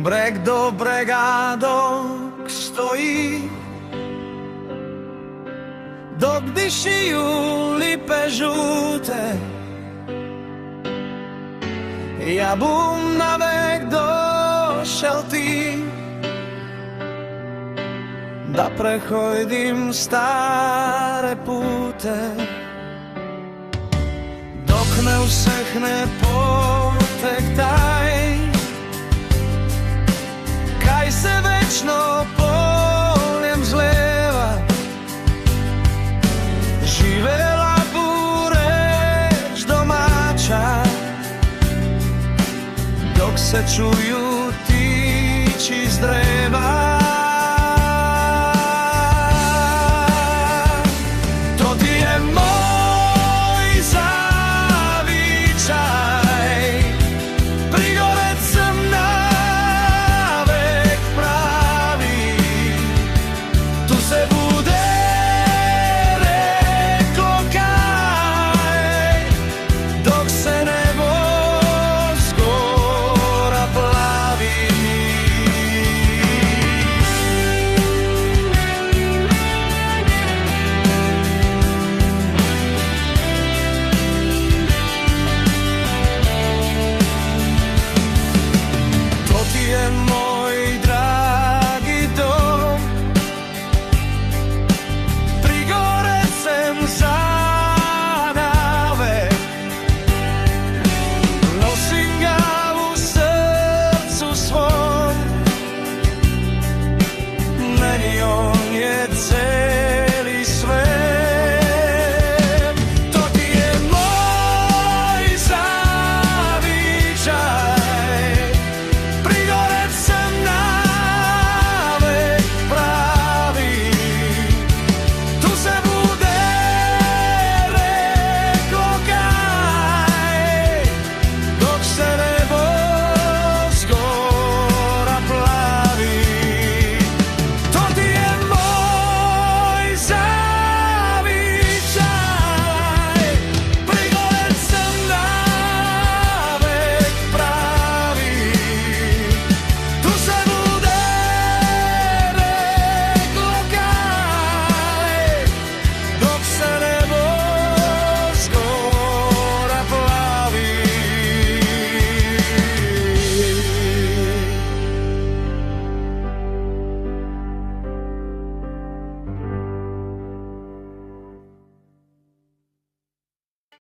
Breg do brega dok stoji, dok dišiju lipe žute, ja bum navek došel ti, da prehojdim stare pute. Dok ne usehne potek taj, kaj se večno poljem zleva, živela bureč domača, dok se čuju tiči z dreva.